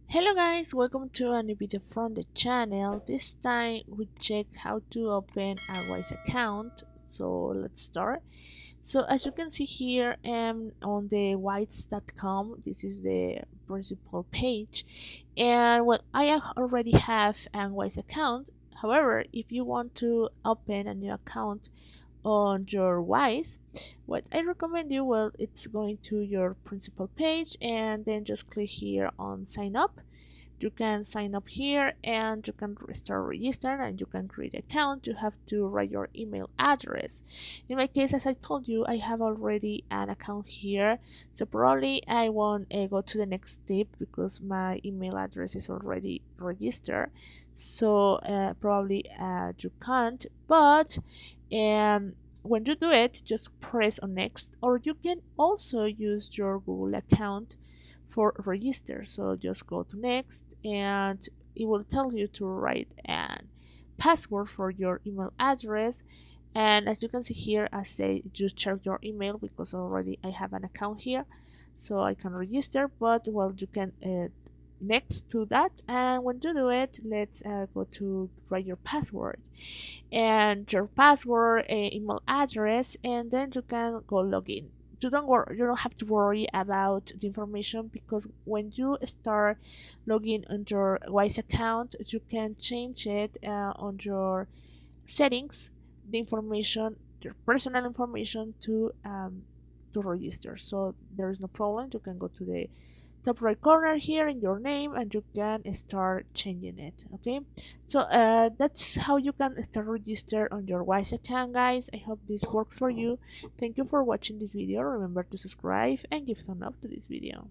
Hello guys, welcome to a new video from the channel. This time we check how to open a Wise account. So let's start. So as you can see here on the wise.com, this is the principal page. And well, already have a Wise account. However, if you want to open a new account on your Wise, what I recommend you, well, it's going to your principal page and then just click here on sign up. You can sign up here and you can start registering and you can create an account. You have to write your email address. In my case, as I told you, I have already an account here, so probably I won't go to the next step because my email address is already registered. So probably you can't, but when you do it, just press on next, or you can also use your Google account for register. So just go to next and it will tell you to write an password for your email address. And as you can see here, I say just check your email because already I have an account here, so I can register. But well, you can next to that, and when you do it, let's go to write your password and your password, email address, and then you can go login. You don't have to worry about the information, because when you start logging on your Wise account, you can change it on your settings, the information, your personal information to register. So there is no problem. You can go to the top right corner here in your name and you can start changing it. Okay, so that's how you can start register on your Wise account, guys. I hope this works for you. Thank you for watching this video. Remember to subscribe and give thumb up to this video.